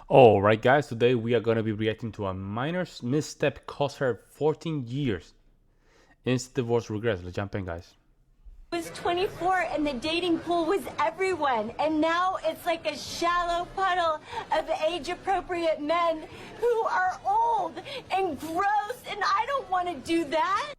All right, guys, today we are going to be reacting to a minor misstep cost her 14 years. Instant divorce regrets. Let's jump in, guys. I was 24 and the dating pool was everyone, and now it's like a shallow puddle of age-appropriate men who are old and gross, and I don't want to do that.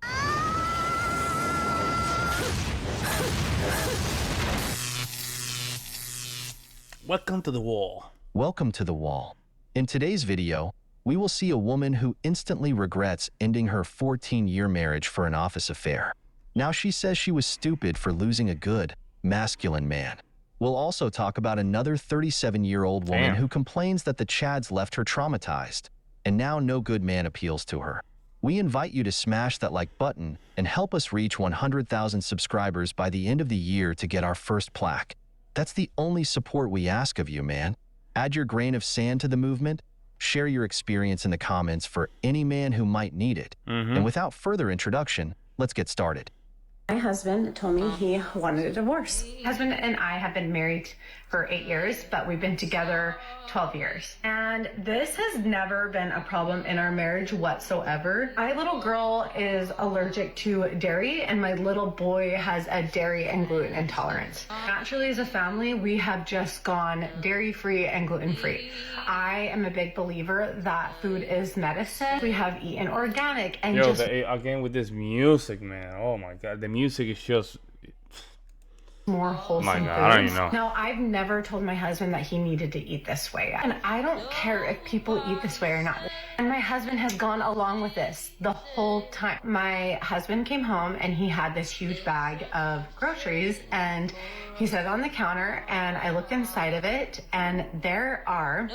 Welcome to the wall. Welcome to the wall. In today's video, we will see a woman who instantly regrets ending her 14-year marriage for an office affair. Now she says she was stupid for losing a good, masculine man. We'll also talk about another 37-year-old woman who complains that the Chads left her traumatized, and now no good man appeals to her. We invite you to smash that like button and help us reach 100,000 subscribers by the end of the year to get our first plaque. That's the only support we ask of you, man. Add your grain of sand to the movement, share your experience in the comments for any man who might need it. And without further introduction, let's get started. My husband told me he wanted a divorce. My husband and I have been married for 8 years, but we've been together 12 years. And this has never been a problem in our marriage whatsoever. My little girl is allergic to dairy, and my little boy has a dairy and gluten intolerance. Naturally, as a family, we have just gone dairy-free and gluten-free. I am a big believer that food is medicine. We have eaten organic and Again with this music, man. Oh my god, the music is just more wholesome my god, foods. I don't even know. Now, I've never told my husband that he needed to eat this way. And I don't care if people eat this way or not. And my husband has gone along with this the whole time. My husband came home and he had this huge bag of groceries and he set it on the counter, and I looked inside of it and there are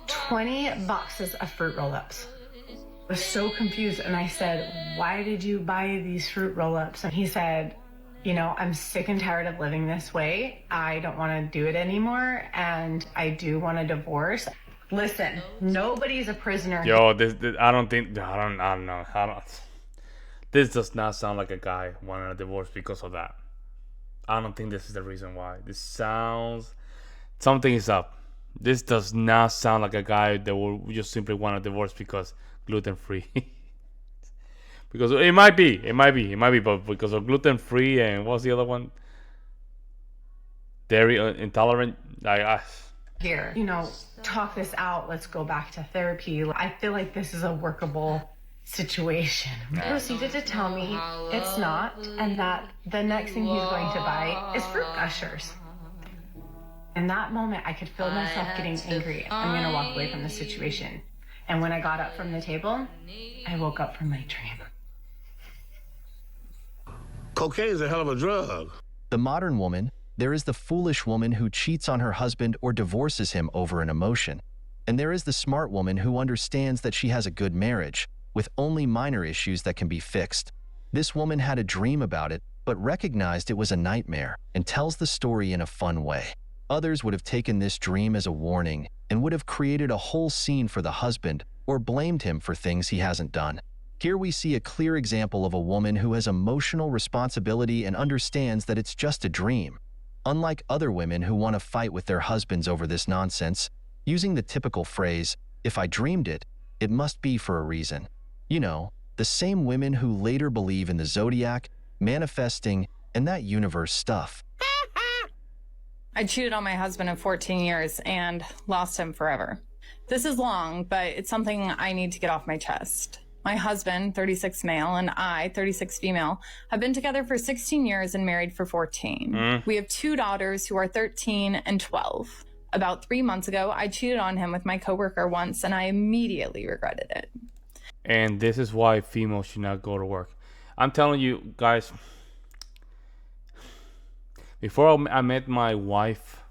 20 boxes of fruit roll-ups. I was so confused and I said, "Why did you buy these fruit roll-ups?" And he said, "You know, I'm sick and tired of living this way. I don't want to do it anymore, and I do want a divorce." Listen, nobody's a prisoner. Yo, this I don't know. This does not sound like a guy wanting a divorce because of that. I don't think this is the reason why. This sounds something is up. This does not sound like a guy that will just simply want a divorce because gluten free. Because it might be, but because of gluten free and what's the other one? Dairy intolerant. Here, you know, talk this out. Let's go back to therapy. I feel like this is a workable situation. He proceeded to tell me it's not, and that the next thing he's going to buy is fruit gushers. In that moment, I could feel myself getting angry. I'm going to walk away from the situation. And when I got up from the table, I woke up from my dream. Cocaine is a hell of a drug. The modern woman, there is the foolish woman who cheats on her husband or divorces him over an emotion. And there is the smart woman who understands that she has a good marriage, with only minor issues that can be fixed. This woman had a dream about it, but recognized it was a nightmare, and tells the story in a fun way. Others would have taken this dream as a warning, and would have created a whole scene for the husband, or blamed him for things he hasn't done. Here we see a clear example of a woman who has emotional responsibility and understands that it's just a dream. Unlike other women who want to fight with their husbands over this nonsense, using the typical phrase, "If I dreamed it, it must be for a reason." You know, the same women who later believe in the zodiac, manifesting, and that universe stuff. I cheated on my husband of 14 years and lost him forever. This is long, but it's something I need to get off my chest. My husband, 36 male, and I, 36 female, have been together for 16 years and married for 14. We have 2 daughters who are 13 and 12. About 3 months ago, I cheated on him with my coworker once, and I immediately regretted it. And this is why females should not go to work. I'm telling you guys, before I met my wife,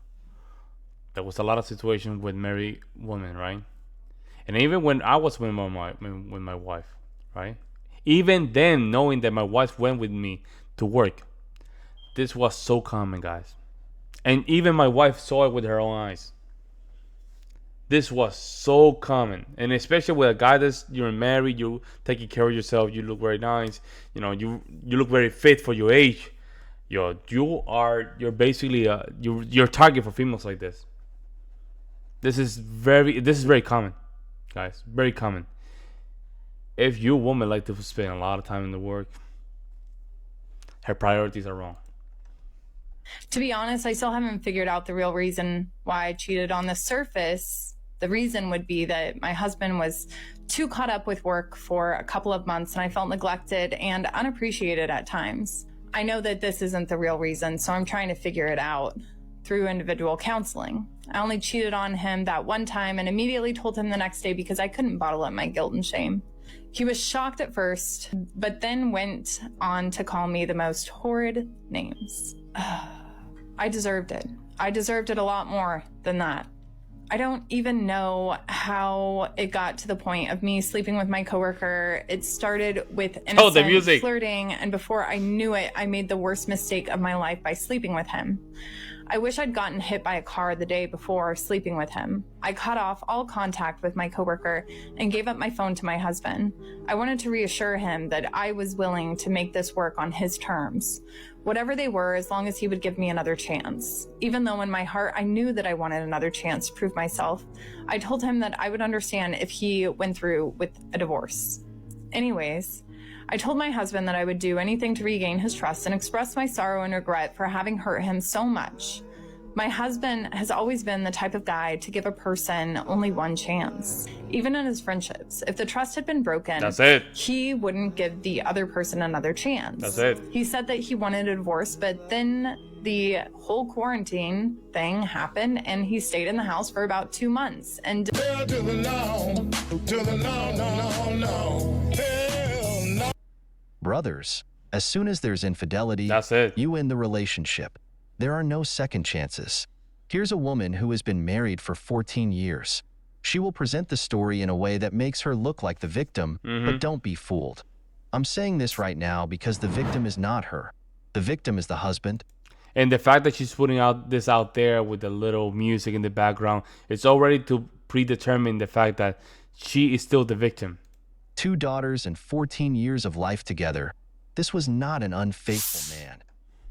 there was a lot of situations with married women, right? And even when I was with my wife, right? Even then, knowing that my wife went with me to work, this was so common, guys. And even my wife saw it with her own eyes. This was so common, and especially with a guy that's you're married, you taking care of yourself, you look very nice, you know, you look very fit for your age. You're basically your target for females like this. This is very common, guys. Very common. If you woman like to spend a lot of time in the work, her priorities are wrong. To be honest, I still haven't figured out the real reason why I cheated. On the surface, the reason would be that my husband was too caught up with work for a couple of months and I felt neglected and unappreciated at times. I know that this isn't the real reason, so I'm trying to figure it out through individual counseling. I only cheated on him that one time and immediately told him the next day because I couldn't bottle up my guilt and shame. He was shocked at first, but then went on to call me the most horrid names. I deserved it. I deserved it a lot more than that. I don't even know how it got to the point of me sleeping with my coworker. It started with innocent flirting, and before I knew it, I made the worst mistake of my life by sleeping with him. I wish I'd gotten hit by a car the day before sleeping with him. I cut off all contact with my coworker and gave up my phone to my husband. I wanted to reassure him that I was willing to make this work on his terms, whatever they were, as long as he would give me another chance. Even though in my heart I knew that I wanted another chance to prove myself, I told him that I would understand if he went through with a divorce. Anyways, I told my husband that I would do anything to regain his trust and express my sorrow and regret for having hurt him so much. My husband has always been the type of guy to give a person only one chance. Even in his friendships, if the trust had been broken, that's it. He wouldn't give the other person another chance. That's it. He said that he wanted a divorce, but then the whole quarantine thing happened and he stayed in the house for about 2 months. And Brothers, as soon as there's infidelity, that's it. You end the relationship. There are no second chances. Here's a woman who has been married for 14 years. She will present the story in a way that makes her look like the victim, but don't be fooled. I'm saying this right now because the victim is not her. The victim is the husband. And the fact that she's putting this out there with the little music in the background, it's already to predetermine the fact that she is still the victim. 2 daughters and 14 years of life together. This was not an unfaithful man.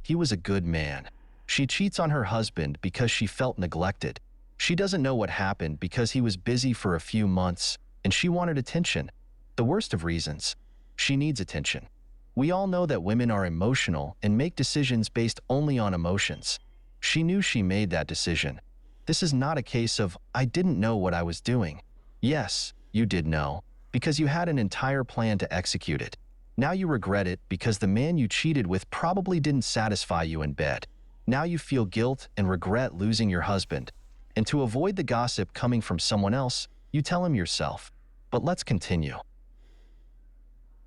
He was a good man. She cheats on her husband because she felt neglected. She doesn't know what happened because he was busy for a few months, and she wanted attention. The worst of reasons. She needs attention. We all know that women are emotional and make decisions based only on emotions. She knew she made that decision. This is not a case of, I didn't know what I was doing. Yes, you did know, because you had an entire plan to execute it. Now you regret it because the man you cheated with probably didn't satisfy you in bed. Now you feel guilt and regret losing your husband. And to avoid the gossip coming from someone else, you tell him yourself. But let's continue.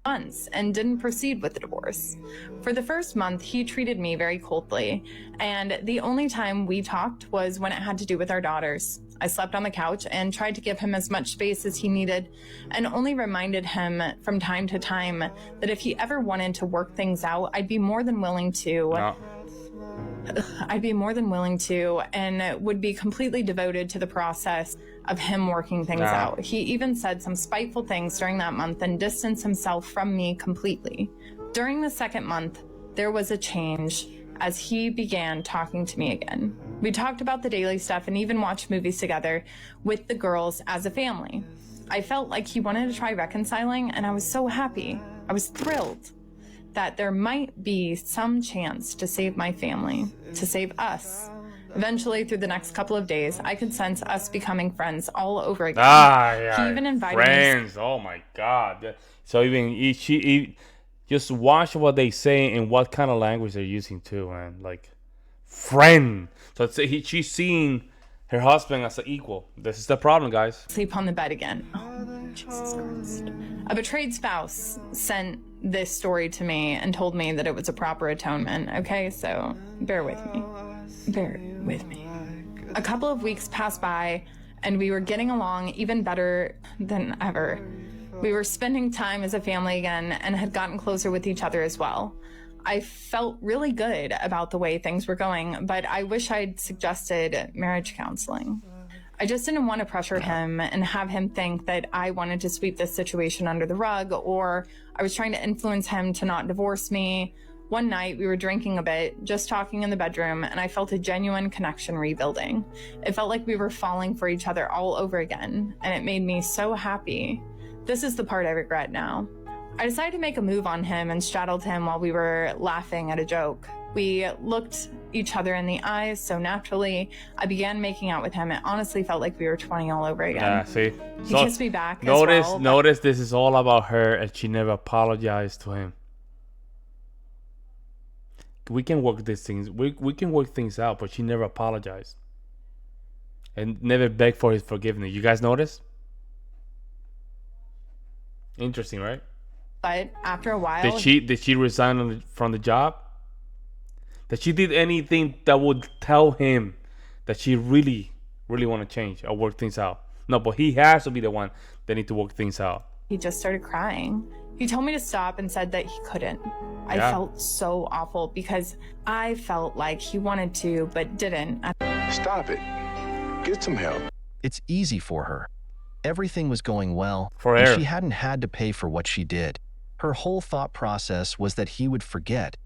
Months and didn't proceed with the divorce. For the first month, he treated me very coldly, and the only time we talked was when it had to do with our daughters. I slept on the couch and tried to give him as much space as he needed, and only reminded him from time to time that if he ever wanted to work things out, I'd be more than willing to. And would be completely devoted to the process of him working things out. He even said some spiteful things during that month and distanced himself from me completely. During the second month, there was a change as he began talking to me again. We talked about the daily stuff and even watched movies together with the girls as a family. I felt like he wanted to try reconciling, and I was so happy. I was thrilled that there might be some chance to save my family, to save us. Eventually, through the next couple of days, I could sense us becoming friends all over again. He even invited friends. Oh my God! So even she just watch what they say and what kind of language they're using too, man. Like friend. So she's seeing her husband as an equal. This is the problem, guys. Sleep on the bed again. Oh, Jesus Christ. A betrayed spouse sent this story to me and told me that it was a proper atonement. Okay, so bear with me. Bear with me. A couple of weeks passed by and we were getting along even better than ever. We were spending time as a family again and had gotten closer with each other as well. I felt really good about the way things were going, but I wish I'd suggested marriage counseling. I just didn't want to pressure him and have him think that I wanted to sweep this situation under the rug, or I was trying to influence him to not divorce me, One night, we were drinking a bit, just talking in the bedroom, and I felt a genuine connection rebuilding. It felt like we were falling for each other all over again, and it made me so happy. This is the part I regret now. I decided to make a move on him and straddled him while we were laughing at a joke. We looked each other in the eyes so naturally. I began making out with him. It honestly felt like we were 20 all over again. Yeah, see? He kissed me back Notice, as well. notice this is all about her, and she never apologized to him. We can work these things. We can work things out, but she never apologized and never begged for his forgiveness. You guys notice? Interesting, right? But after a while, Did she resign from the job? That she did anything that would tell him that she really want to change or work things out? No, but he has to be the one that need to work things out. he just started crying. He told me to stop and said that he couldn't. I felt so awful because I felt like he wanted to but didn't. Stop it. Get some help. It's easy for her. Everything was going well, For and her. she hadn't had to pay for what she did. Her whole thought process was that he would forget.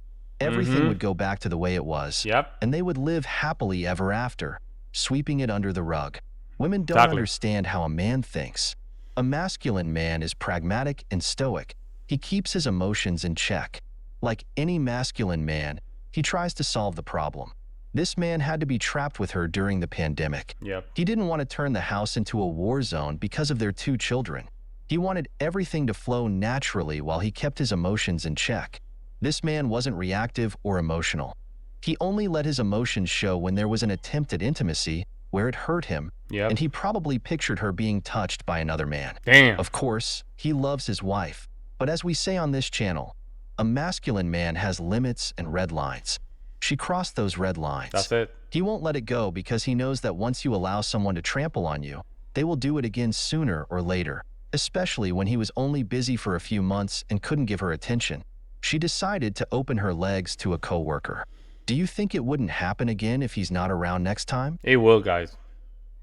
Everything would go back to the way it was. Yep. And they would live happily ever after, sweeping it under the rug. Women don't Exactly. understand how a man thinks. A masculine man is pragmatic and stoic. He keeps his emotions in check. Like any masculine man, he tries to solve the problem. This man had to be trapped with her during the pandemic. Yep. He didn't want to turn the house into a war zone because of their 2 children. He wanted everything to flow naturally while he kept his emotions in check. This man wasn't reactive or emotional. He only let his emotions show when there was an attempt at intimacy where it hurt him, Yep. and he probably pictured her being touched by another man. Damn. Of course, he loves his wife, but as we say on this channel, a masculine man has limits and red lines. She crossed those red lines. That's it. He won't let it go because he knows that once you allow someone to trample on you, they will do it again sooner or later, especially when he was only busy for a few months and couldn't give her attention. She decided to open her legs to a coworker. Do you think it wouldn't happen again if he's not around next time? It will, guys.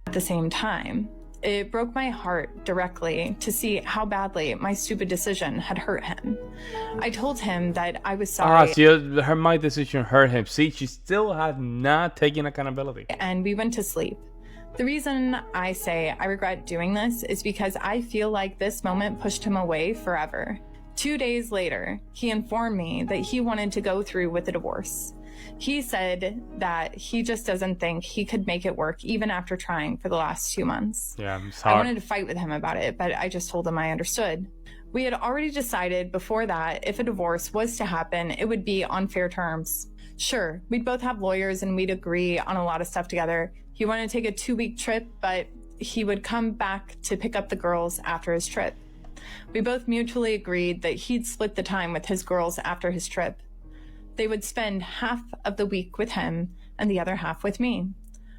At the same time, it broke my heart directly to see how badly my stupid decision had hurt him. I told him that I was sorry. See, my decision hurt him. See, she still had not taken accountability. And we went to sleep. The reason I say I regret doing this is because I feel like this moment pushed him away forever. 2 days later, he informed me that he wanted to go through with the divorce. He said that he just doesn't think he could make it work even after trying for the last 2 months. Yeah, it's I hard. wanted to fight with him about it, but I just told him I understood. We had already decided before that if a divorce was to happen, it would be on fair terms. Sure, we'd both have lawyers and we'd agree on a lot of stuff together. He wanted to take a 2-week trip, but he would come back to pick up the girls after his trip. We both mutually agreed that he'd split the time with his girls after his trip. They would spend half of the week with him and the other half with me.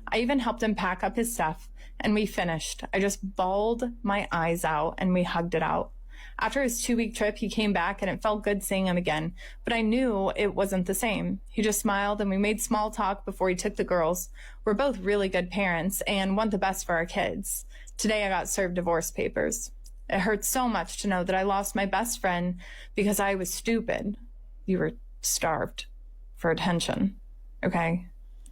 I even helped him pack up his stuff, and we finished. I just bawled my eyes out, and we hugged it out. After his 2-week trip, he came back, and it felt good seeing him again, but I knew it wasn't the same. He just smiled, and we made small talk before he took the girls. We're both really good parents and want the best for our kids. Today, I got served divorce papers. It hurts so much to know that I lost my best friend because I was stupid. You were starved for attention, okay?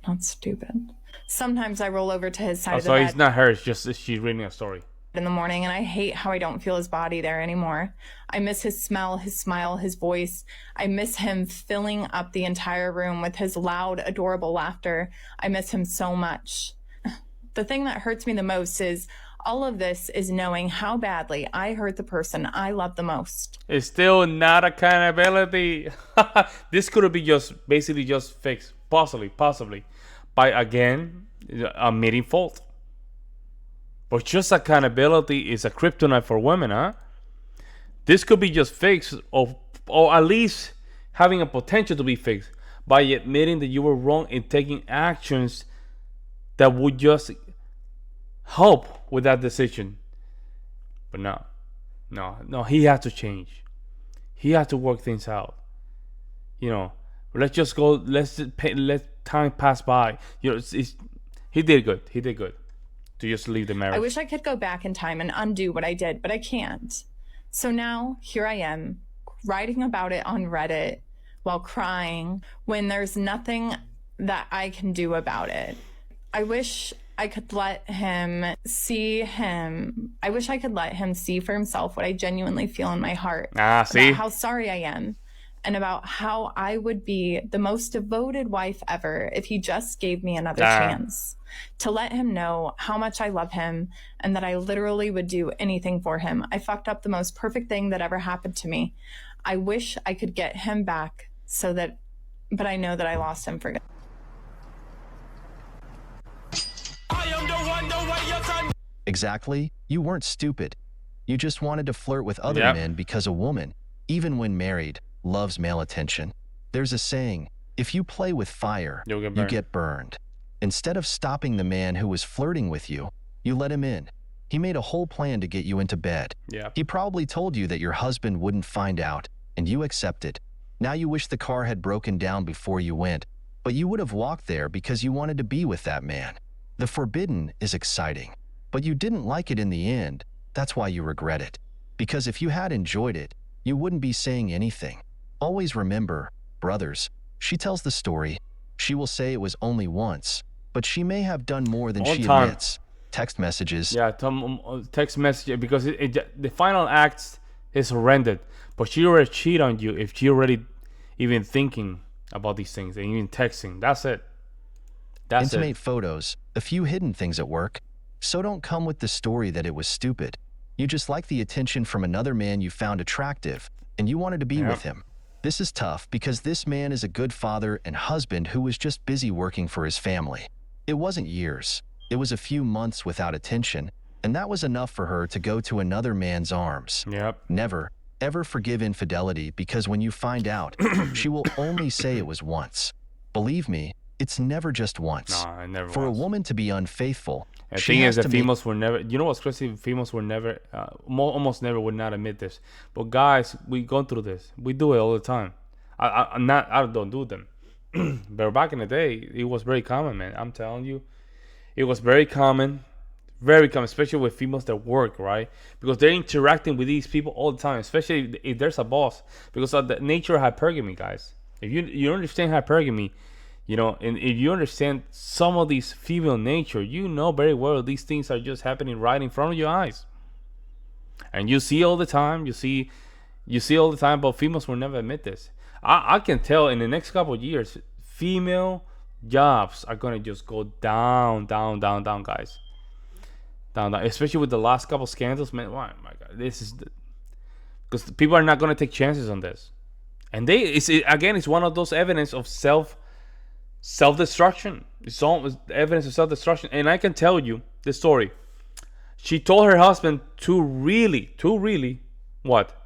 Not stupid. Sometimes I roll over to his side of the So bed it's not her. It's just she's reading a story. in the morning, and I hate how I don't feel his body there anymore. I miss his smell, his smile, his voice. I miss him filling up the entire room with his loud, adorable laughter. I miss him so much. The thing that hurts me the most is all of this is knowing how badly I hurt the person I love the most. It's still not accountability. This could be just basically just fixed, possibly, by again admitting fault. But just accountability is a kryptonite for women, huh? This could be just fixed, or at least having a potential to be fixed by admitting that you were wrong and taking actions that would just help with that decision. But no, he has to change. He has to work things out. You know, let's just go. Let time pass by. You know, he did good. He did good to just leave the marriage. I wish I could go back in time and undo what I did, but I can't. So now here I am, writing about it on Reddit while crying when there's nothing that I can do about it. I wish I could let him see I wish I could let him see for himself what I genuinely feel in my heart. See? About how sorry I am and about how I would be the most devoted wife ever if he just gave me another chance. To let him know how much I love him and that I literally would do anything for him. I fucked up the most perfect thing that ever happened to me. I wish I could get him back but I know that I lost him for good. Exactly. You weren't stupid. You just wanted to flirt with other men because a woman, even when married, loves male attention. There's a saying, if you play with fire, you get burned. Instead of stopping the man who was flirting with you, you let him in. He made a whole plan to get you into bed. He probably told you that your husband wouldn't find out, and you accepted. Now you wish the car had broken down before you went, but you would have walked there because you wanted to be with that man. The forbidden is exciting, but you didn't like it in the end. That's why you regret it. Because if you had enjoyed it, you wouldn't be saying anything. Always remember, brothers, she tells the story. She will say it was only once, but she may have done more than she admits. Text messages. Text message, because the final act is horrendous. But she already cheated on you if she already even thinking about these things and even texting. That's it. Intimate photos, a few hidden things at work. So don't come with the story that it was stupid. You just like the attention from another man you found attractive, and you wanted to be with him. This is tough because this man is a good father and husband who was just busy working for his family. It wasn't years. It was a few months without attention, and that was enough for her to go to another man's arms. Never, ever forgive infidelity, because when you find out, she will only say it was once. Believe me, it's never just once. For a woman to be unfaithful, the thing is that females were never, you know what's crazy? Females were never, almost never would not admit this. But guys, we go through this. We do it all the time. I don't do them. But back in the day, it was very common, man. I'm telling you. It was very common, especially with females that work, right? Because they're interacting with these people all the time, especially if there's a boss. Because of the nature of hypergamy, guys. If you understand hypergamy, you know, and if you understand some of these female nature, you know very well these things are just happening right in front of your eyes. And you see all the time, you see all the time, but females will never admit this. I can tell in the next couple of years, female jobs are gonna just go down, guys. Down. Especially with the last couple scandals, man. Oh my God, because people are not gonna take chances on this, and it's one of those evidence of self-destruction. It's all evidence of self-destruction. And I can tell you the story. She told her husband to really what?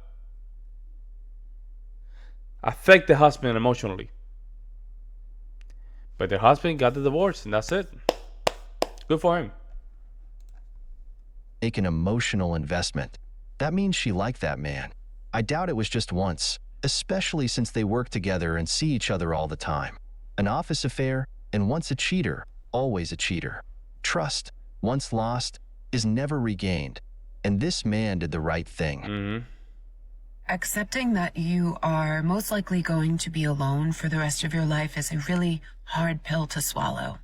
Affect the husband emotionally. But the husband got the divorce, and that's it. Good for him. Make an emotional investment. That means she liked that man. I doubt it was just once, especially since they work together and see each other all the time. An office affair, and once a cheater, always a cheater. Trust, once lost, is never regained. And this man did the right thing. Accepting that you are most likely going to be alone for the rest of your life is a really hard pill to swallow.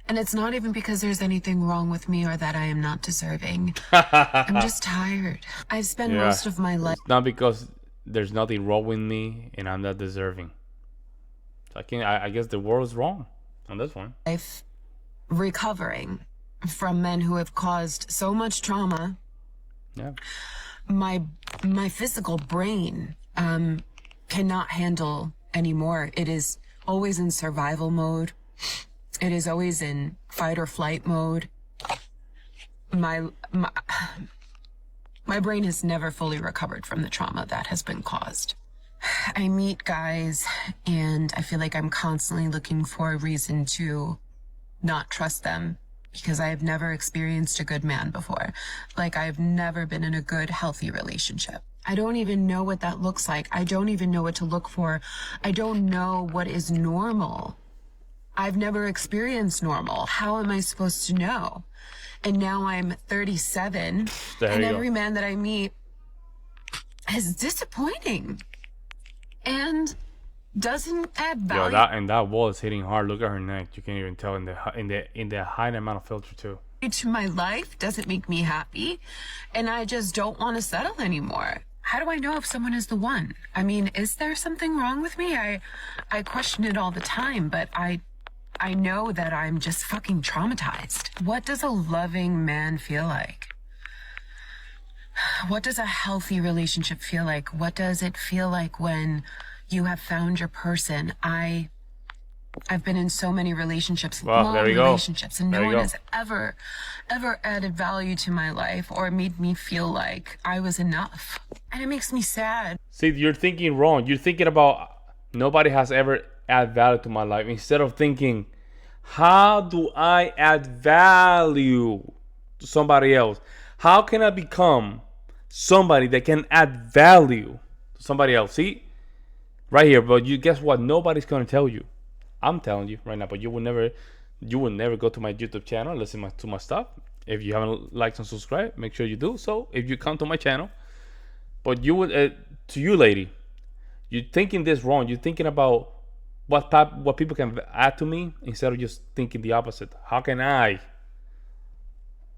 And it's not even because there's anything wrong with me or that I am not deserving. I'm just tired. I've spent most of my life... It's not because there's nothing wrong with me and I'm not deserving. I guess the world is wrong on this one. Life recovering from men who have caused so much trauma. My physical brain cannot handle anymore. It is always in survival mode. It is always in fight or flight mode. My brain has never fully recovered from the trauma that has been caused. I meet guys and I feel like I'm constantly looking for a reason to not trust them, because I have never experienced a good man before. Like, I've never been in a good, healthy relationship. I don't even know what that looks like. I don't even know what to look for. I don't know what is normal. I've never experienced normal. How am I supposed to know? And now I'm 37, and every man that I meet is disappointing and doesn't add Yo, value that wall is hitting hard. Look at her neck. You can't even tell in the high amount of filter too. to my life, doesn't make me happy, and I just don't want to settle anymore. How do I know if someone is the one? I mean, is there something wrong with me? I question it all the time, but I know that I'm just fucking traumatized. What does a loving man feel like? What does a healthy relationship feel like? What does it feel like when you have found your person? I've been in so many relationships, long there you go. relationships, and There no you one go. has ever added value to my life or made me feel like I was enough. And it makes me sad. See, you're thinking wrong. You're thinking about nobody has ever added value to my life instead of thinking, how do I add value to somebody else? How can I become somebody that can add value to somebody else? See, right here, but you guess what? Nobody's gonna tell you. I'm telling you right now, but you will never go to my YouTube channel and listen to my stuff. If you haven't liked and subscribed, make sure you do so. If you come to my channel, but you would to you, lady, you're thinking this wrong. You're thinking about what people can add to me instead of just thinking the opposite. How can I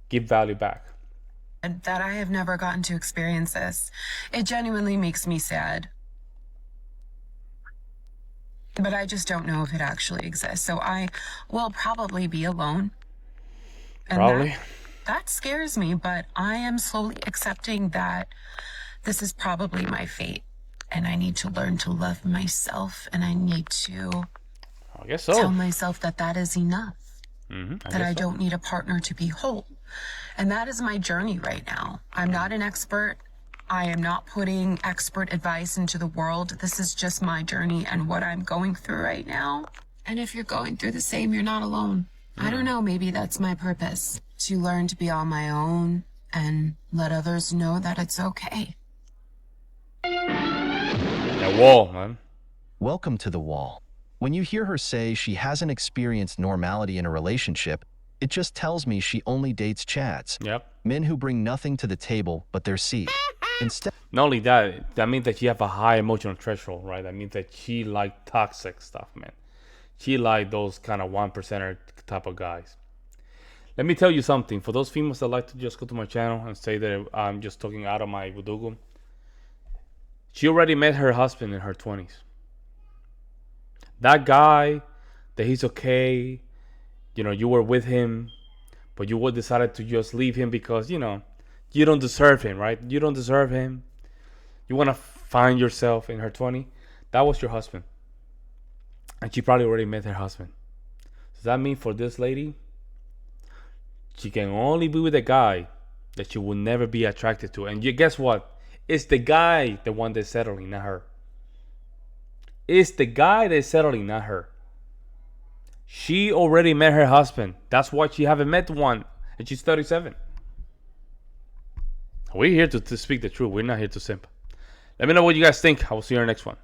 give value back? And that I have never gotten to experience this. It genuinely makes me sad. But I just don't know if it actually exists. So I will probably be alone. And Probably. that scares me, but I am slowly accepting that this is probably my fate. And I need to learn to love myself. And I need to I guess so. tell myself that that is enough. That I guess so. don't need a partner to be whole. And that is my journey right now. I'm not an expert. I am not putting expert advice into the world. This is just my journey and what I'm going through right now. And if you're going through the same, you're not alone. I don't know, maybe that's my purpose. To learn to be on my own and let others know that it's okay. That wall, man. Welcome to the wall. When you hear her say she hasn't experienced normality in a relationship, it just tells me she only dates chads. Yep. Men who bring nothing to the table but their seed. Instead, Not only that, that means that she have a high emotional threshold, right? That means that she like toxic stuff, man. She like those kind of 1%er type of guys. Let me tell you something. For those females that like to just go to my channel and say that I'm just talking out of my budugo, she already met her husband in her 20s. That guy, that he's okay, you were with him, but you would decided to just leave him because, you don't deserve him, right? You don't deserve him. You want to find yourself in her 20. That was your husband. And she probably already met her husband. Does that mean for this lady, she can only be with a guy that she will never be attracted to? And guess what? It's the guy the one that's settling, not her. It's the guy that's settling, not her. She already met her husband. That's why she haven't met one. And she's 37. We're here to speak the truth. We're not here to simp. Let me know what you guys think. I will see you in our next one.